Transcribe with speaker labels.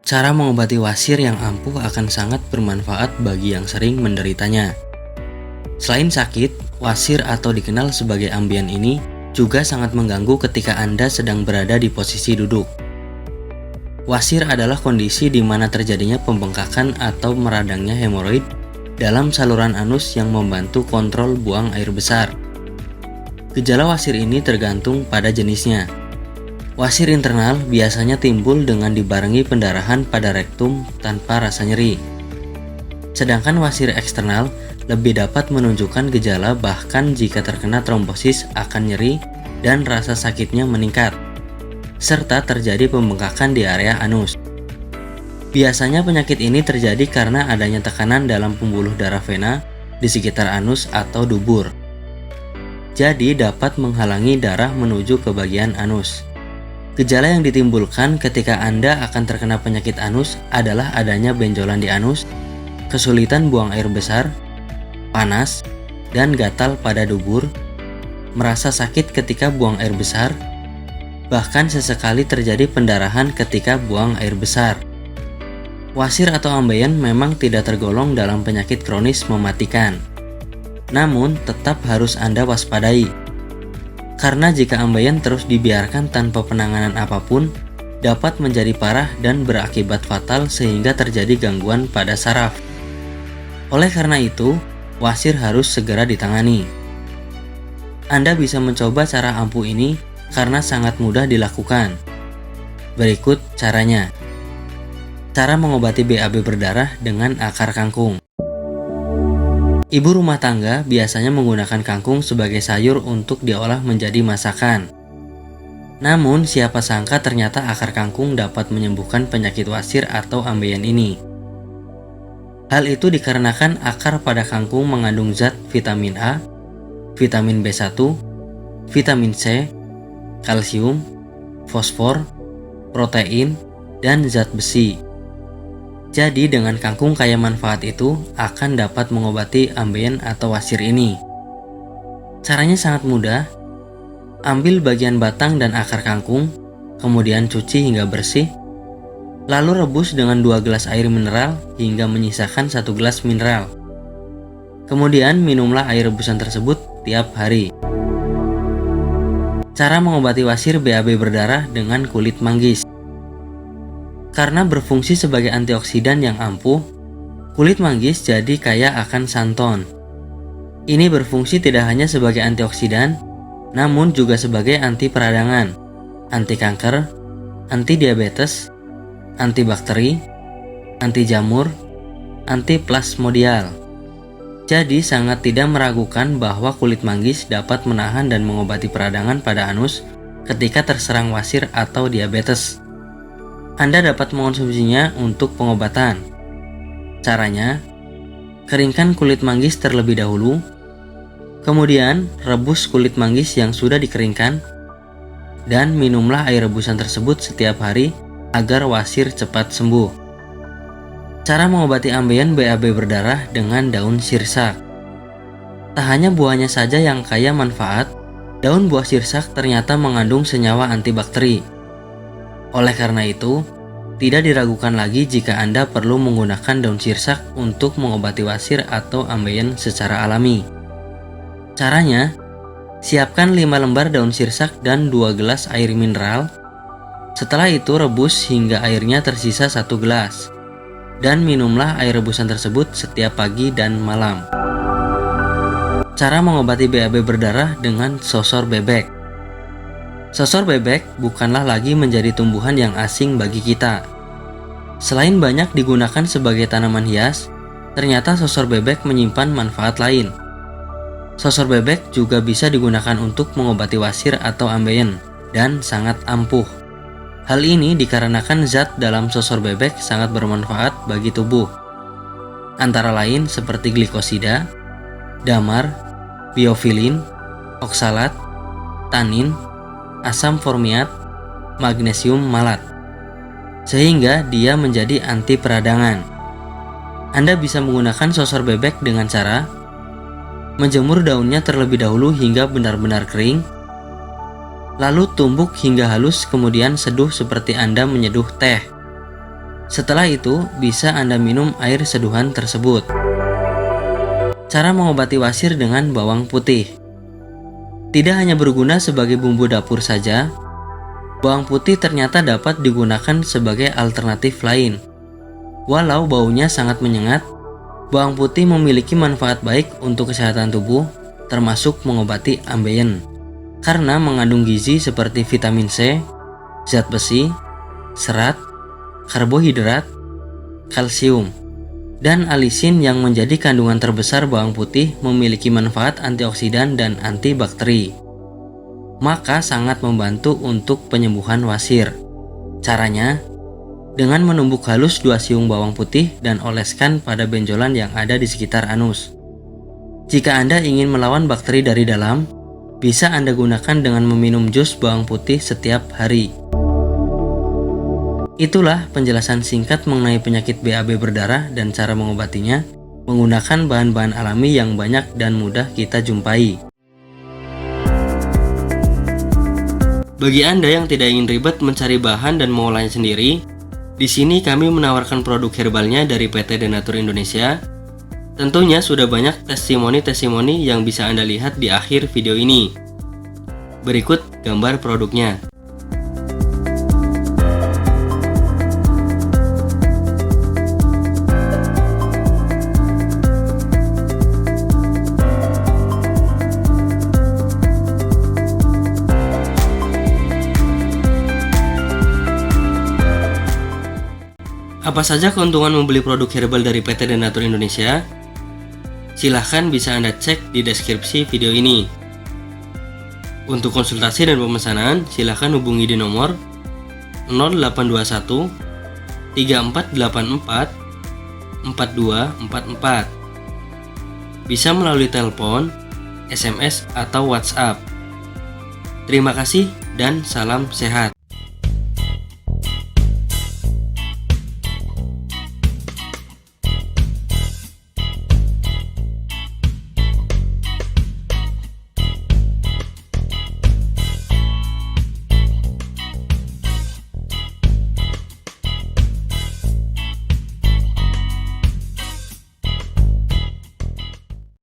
Speaker 1: Cara mengobati wasir yang ampuh akan sangat bermanfaat bagi yang sering menderitanya. Selain sakit, wasir atau dikenal sebagai ambeien ini juga sangat mengganggu ketika Anda sedang berada di posisi duduk. Wasir adalah kondisi di mana terjadinya pembengkakan atau meradangnya hemoroid dalam saluran anus yang membantu kontrol buang air besar. Gejala wasir ini tergantung pada jenisnya. Wasir internal biasanya timbul dengan dibarengi pendarahan pada rektum tanpa rasa nyeri. Sedangkan wasir eksternal lebih dapat menunjukkan gejala bahkan jika terkena trombosis akan nyeri dan rasa sakitnya meningkat, serta terjadi pembengkakan di area anus. Biasanya penyakit ini terjadi karena adanya tekanan dalam pembuluh darah vena di sekitar anus atau dubur. Jadi dapat menghalangi darah menuju ke bagian anus. Gejala yang ditimbulkan ketika Anda akan terkena penyakit anus adalah adanya benjolan di anus, kesulitan buang air besar, panas, dan gatal pada dubur, merasa sakit ketika buang air besar, bahkan sesekali terjadi pendarahan ketika buang air besar. Wasir atau ambeien memang tidak tergolong dalam penyakit kronis mematikan, namun tetap harus Anda waspadai. Karena jika ambeien terus dibiarkan tanpa penanganan apapun, dapat menjadi parah dan berakibat fatal sehingga terjadi gangguan pada saraf. Oleh karena itu, wasir harus segera ditangani. Anda bisa mencoba cara ampuh ini karena sangat mudah dilakukan. Berikut caranya. Cara mengobati BAB berdarah dengan akar kangkung. Ibu rumah tangga biasanya menggunakan kangkung sebagai sayur untuk diolah menjadi masakan. Namun, siapa sangka ternyata akar kangkung dapat menyembuhkan penyakit wasir atau ambeien ini. Hal itu dikarenakan akar pada kangkung mengandung zat vitamin A, vitamin B1, vitamin C, kalsium, fosfor, protein, dan zat besi. Jadi dengan kangkung kaya manfaat itu akan dapat mengobati ambeien atau wasir ini. Caranya sangat mudah. Ambil bagian batang dan akar kangkung, kemudian cuci hingga bersih. Lalu rebus dengan 2 gelas air mineral hingga menyisakan 1 gelas mineral. Kemudian minumlah air rebusan tersebut tiap hari. Cara mengobati wasir BAB berdarah dengan kulit manggis. Karena berfungsi sebagai antioksidan yang ampuh, kulit manggis jadi kaya akan santon. Ini berfungsi tidak hanya sebagai antioksidan, namun juga sebagai anti peradangan, anti kanker, anti diabetes, anti bakteri, anti jamur, anti plasmodial. Jadi sangat tidak meragukan bahwa kulit manggis dapat menahan dan mengobati peradangan pada anus ketika terserang wasir atau diabetes. Anda dapat mengonsumsinya untuk pengobatan. Caranya, keringkan kulit manggis terlebih dahulu, kemudian rebus kulit manggis yang sudah dikeringkan, dan minumlah air rebusan tersebut setiap hari agar wasir cepat sembuh. Cara mengobati ambeien BAB berdarah dengan daun sirsak. Tak hanya buahnya saja yang kaya manfaat, daun buah sirsak ternyata mengandung senyawa antibakteri. Oleh karena itu, tidak diragukan lagi jika Anda perlu menggunakan daun sirsak untuk mengobati wasir atau ambeien secara alami. Caranya, siapkan 5 lembar daun sirsak dan 2 gelas air mineral. Setelah itu rebus hingga airnya tersisa 1 gelas. Dan minumlah air rebusan tersebut setiap pagi dan malam. Cara mengobati BAB berdarah dengan sosor bebek. Sosor bebek bukanlah lagi menjadi tumbuhan yang asing bagi kita. Selain banyak digunakan sebagai tanaman hias, ternyata sosor bebek menyimpan manfaat lain. Sosor bebek juga bisa digunakan untuk mengobati wasir atau ambeien dan sangat ampuh. Hal ini dikarenakan zat dalam sosor bebek sangat bermanfaat bagi tubuh. Antara lain seperti glikosida, damar, biofilin, oksalat, tanin, asam formiat, magnesium malat, sehingga dia menjadi anti peradangan. Anda bisa menggunakan sosor bebek dengan cara menjemur daunnya terlebih dahulu hingga benar-benar kering, lalu tumbuk hingga halus kemudian seduh seperti Anda menyeduh teh. Setelah itu, bisa Anda minum air seduhan tersebut. Cara mengobati wasir dengan bawang putih. Tidak hanya berguna sebagai bumbu dapur saja, bawang putih ternyata dapat digunakan sebagai alternatif lain. Walau baunya sangat menyengat, bawang putih memiliki manfaat baik untuk kesehatan tubuh, termasuk mengobati ambeien, karena mengandung gizi seperti vitamin C, zat besi, serat, karbohidrat, kalsium, dan alisin yang menjadi kandungan terbesar bawang putih memiliki manfaat antioksidan dan antibakteri. Maka sangat membantu untuk penyembuhan wasir. Caranya, dengan menumbuk halus 2 siung bawang putih dan oleskan pada benjolan yang ada di sekitar anus. Jika Anda ingin melawan bakteri dari dalam, bisa Anda gunakan dengan meminum jus bawang putih setiap hari. Itulah penjelasan singkat mengenai penyakit BAB berdarah dan cara mengobatinya menggunakan bahan-bahan alami yang banyak dan mudah kita jumpai. Bagi Anda yang tidak ingin ribet mencari bahan dan mengolahnya sendiri, di sini kami menawarkan produk herbalnya dari PT Denatur Indonesia. Tentunya sudah banyak testimoni-testimoni yang bisa Anda lihat di akhir video ini. Berikut gambar produknya. Apa saja keuntungan membeli produk herbal dari PT Denatur Indonesia? Silahkan bisa Anda cek di deskripsi video ini. Untuk konsultasi dan pemesanan, silahkan hubungi di nomor 0821 3484 4244. Bisa melalui telepon, SMS, atau WhatsApp. Terima kasih dan salam sehat.